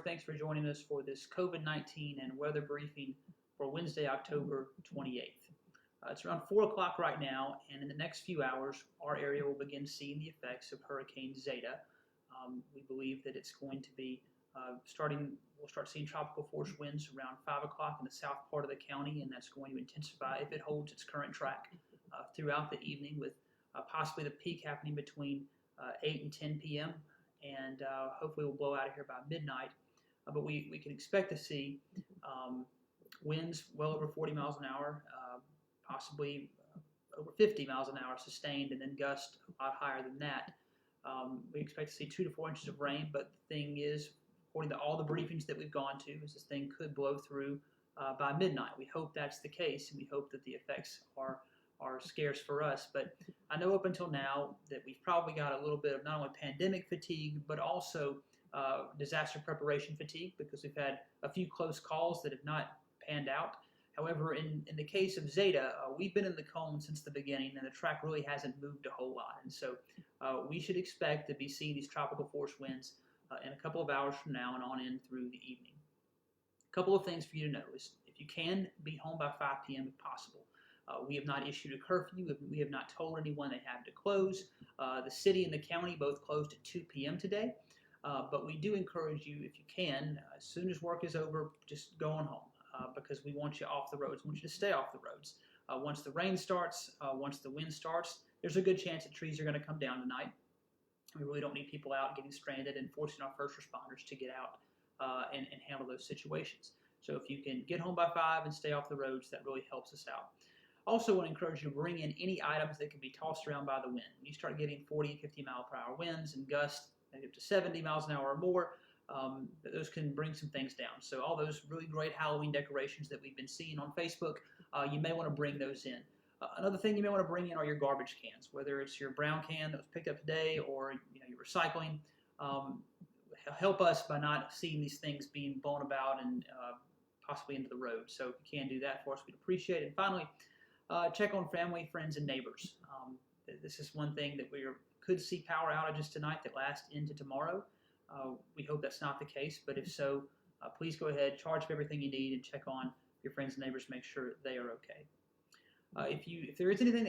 Thanks for joining us for this COVID-19 and weather briefing for Wednesday, October 28th. It's around 4 o'clock right now, and in the next few hours, our area will begin seeing the effects of Hurricane Zeta. We believe that it's going to be we'll start seeing tropical force winds around 5 o'clock in the south part of the county, and that's going to intensify if it holds its current track throughout the evening, with possibly the peak happening between 8 and 10 p.m. and hopefully we'll blow out of here by midnight. But we can expect to see winds well over 40 miles an hour, possibly over 50 miles an hour sustained, and then gusts a lot higher than that. We expect to see 2 to 4 inches of rain, but the thing is, according to all the briefings that we've gone to, is this thing could blow through by midnight. We hope that's the case, and we hope that the effects are scarce for us. But I know up until now that we've probably got a little bit of not only pandemic fatigue, but also disaster preparation fatigue, because we've had a few close calls that have not panned out. However, in the case of Zeta, we've been in the cone since the beginning, and the track really hasn't moved a whole lot. And so we should expect to be seeing these tropical force winds in a couple of hours from now and on in through the evening. A couple of things for you to know is, if you can, be home by 5 p.m. if possible. We have not issued a curfew. We have not told anyone they have to close. The city and the county both closed at 2 p.m. today. But we do encourage you, if you can, as soon as work is over, just go on home, because we want you off the roads. We want you to stay off the roads. Once the rain starts, once the wind starts, there's a good chance that trees are going to come down tonight. We really don't need people out getting stranded and forcing our first responders to get out and handle those situations. So if you can get home by 5 and stay off the roads, that really helps us out. Also want to encourage you to bring in any items that can be tossed around by the wind. When you start getting 40, 50 mile per hour winds and gusts, maybe up to 70 miles an hour or more, those can bring some things down. So all those really great Halloween decorations that we've been seeing on Facebook, you may want to bring those in. Another thing you may want to bring in are your garbage cans, whether it's your brown can that was picked up today or your recycling. Help us by not seeing these things being blown about and possibly into the road. So if you can do that for us, we'd appreciate it. And finally, check on family, friends, and neighbors. This is one thing that we could see power outages tonight that last into tomorrow. We hope that's not the case, but if so, please go ahead, charge up everything you need, and check on your friends and neighbors, make sure they are okay. If there is anything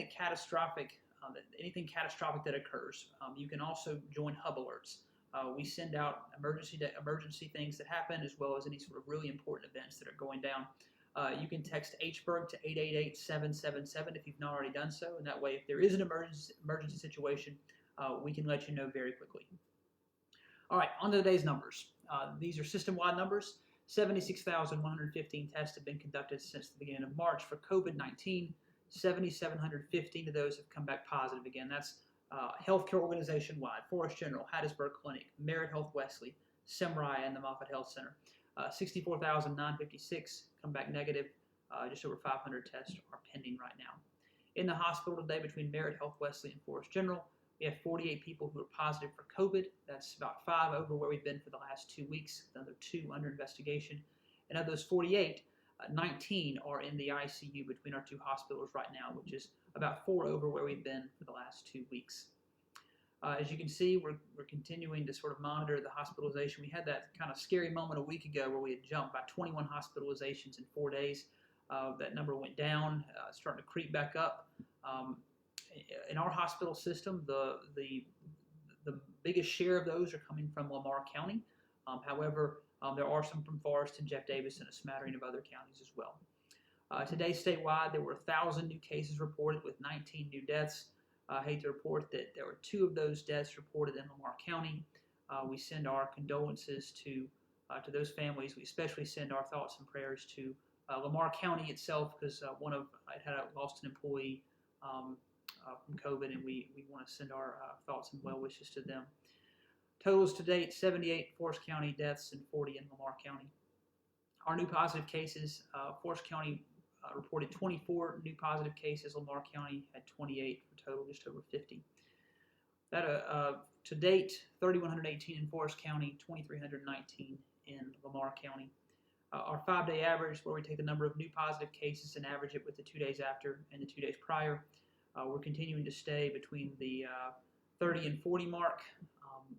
anything catastrophic that occurs, you can also join Hub Alerts. We send out emergency things that happen, as well as any sort of really important events that are going down. You can text HBERG to 888-777 if you've not already done so, and that way, if there is an emergency situation, we can let you know very quickly. All right, on to today's numbers. These are system-wide numbers. 76,115 tests have been conducted since the beginning of March for COVID-19. 7,715 of those have come back positive. Again, that's healthcare organization-wide: Forest General, Hattiesburg Clinic, Merit Health Wesley, Semri, and the Moffitt Health Center. 64,956 come back negative. Just over 500 tests are pending right now. In the hospital today, between Merit Health Wesley and Forest General, we have 48 people who are positive for COVID. That's about 5 over where we've been for the last 2 weeks. Another 2 under investigation. And of those 48, 19 are in the ICU between our 2 hospitals right now, which is about 4 over where we've been for the last 2 weeks. As you can see, we're continuing to sort of monitor the hospitalization. We had that kind of scary moment a week ago where we had jumped by 21 hospitalizations in 4 days. That number went down, starting to creep back up. In our hospital system, the biggest share of those are coming from Lamar County. However, there are some from Forest and Jeff Davis and a smattering of other counties as well. Today, statewide, there were 1,000 new cases reported with 19 new deaths. I hate to report that there were 2 of those deaths reported in Lamar County. We send our condolences to those families. We especially send our thoughts and prayers to Lamar County itself, because it had lost an employee from COVID, and we want to send our thoughts and well wishes to them. Totals to date: 78 Forest County deaths and 40 in Lamar County. Our new positive cases: Forest County reported 24 new positive cases. Lamar County had 28 for total, just over 50. To date, 3,118 in Forest County, 2,319 in Lamar County. Our 5-day average, where we take the number of new positive cases and average it with the 2 days after and the 2 days prior, we're continuing to stay between the 30 and 40 mark.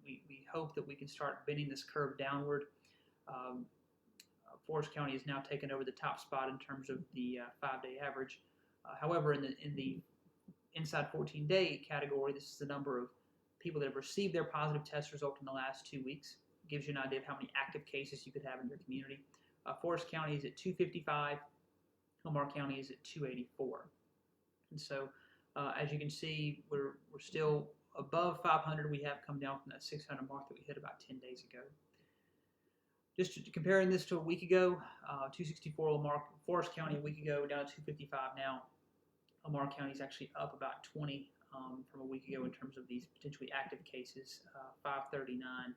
We hope that we can start bending this curve downward. Forest County has now taken over the top spot in terms of the 5-day average. However, in the inside 14-day category, this is the number of people that have received their positive test result in the last 2 weeks. It gives you an idea of how many active cases you could have in your community. Forest County is at 255. Omar County is at 284. And so, as you can see, we're still above 500. We have come down from that 600 mark that we hit about 10 days ago. Just comparing this to a week ago, 264 Forest County a week ago, down to 255 now. Omar County is actually up about 20 from a week ago in terms of these potentially active cases, 539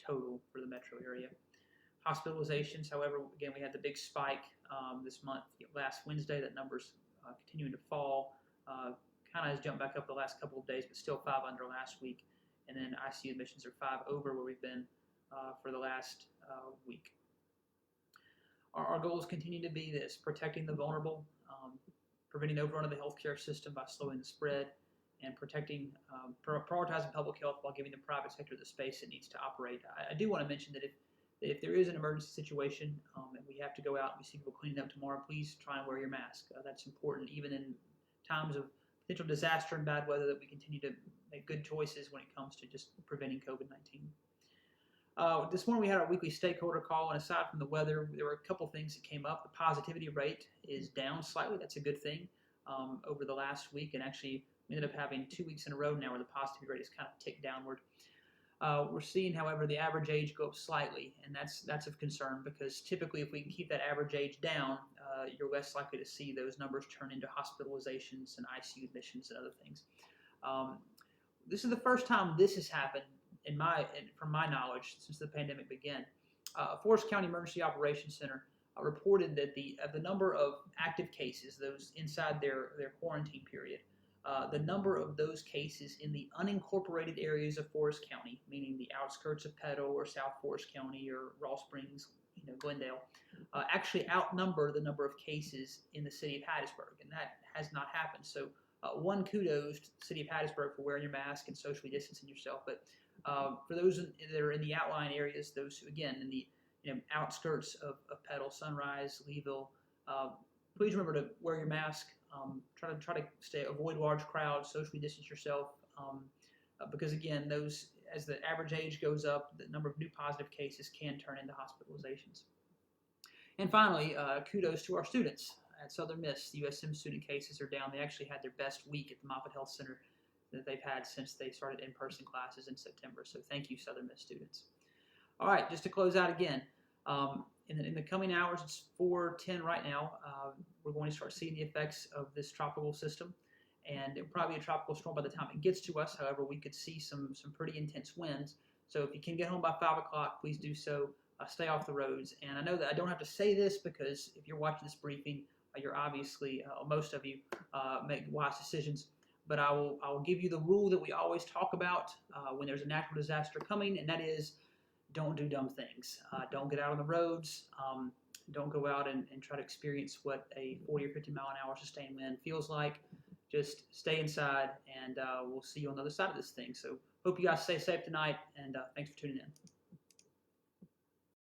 total for the metro area. Hospitalizations, however, again, we had the big spike this month. Last Wednesday, that number's continuing to fall. Kind of has jumped back up the last couple of days, but still 5 under last week. And then ICU admissions are 5 over where we've been for the last week. Our goals continue to be this: protecting the vulnerable, preventing overrun of the healthcare system by slowing the spread, and prioritizing public health while giving the private sector the space it needs to operate. I do want to mention that if there is an emergency situation and we have to go out and we see people cleaning up tomorrow, please try and wear your mask. That's important, even in times of potential disaster and bad weather, that we continue to make good choices when it comes to just preventing COVID-19. This morning we had our weekly stakeholder call, and aside from the weather, there were a couple things that came up. The positivity rate is down slightly. That's a good thing over the last week, and actually we ended up having 2 weeks in a row now where the positivity rate has kind of ticked downward. We're seeing, however, the average age go up slightly, and that's of concern, because typically if we can keep that average age down, you're less likely to see those numbers turn into hospitalizations and ICU admissions and other things. This is the first time this has happened from my knowledge since the pandemic began. Forest County Emergency Operations Center reported that the number of active cases, those inside their quarantine period, the number of those cases in the unincorporated areas of Forest County, meaning the outskirts of Petal or South Forest County or Raw Springs, Glendale, actually outnumber the number of cases in the city of Hattiesburg, and that has not happened. So one, kudos to the city of Hattiesburg for wearing your mask and socially distancing yourself, but for those that are in the outlying areas, those who, again, in the outskirts of Petal, Sunrise, Leeville, please remember to wear your mask. Try to avoid large crowds, socially distance yourself, because again, as the average age goes up, the number of new positive cases can turn into hospitalizations. And finally, kudos to our students at Southern Miss. The USM student cases are down. They actually had their best week at the Moffitt Health Center that they've had since they started in-person classes in September. So thank you, Southern Miss students. All right, just to close out again, in the coming hours, it's 4:10 right now, we're going to start seeing the effects of this tropical system, and it'll probably be a tropical storm by the time it gets to us. However, we could see some pretty intense winds. So if you can get home by 5 o'clock, please do so. Stay off the roads. And I know that I don't have to say this, because if you're watching this briefing, you're obviously, most of you, make wise decisions. But I will give you the rule that we always talk about when there's a natural disaster coming, and that is, don't do dumb things. Don't get out on the roads. Don't go out and try to experience what a 40 or 50 mile an hour sustained wind feels like. Just stay inside, and we'll see you on the other side of this thing. So hope you guys stay safe tonight, and thanks for tuning in.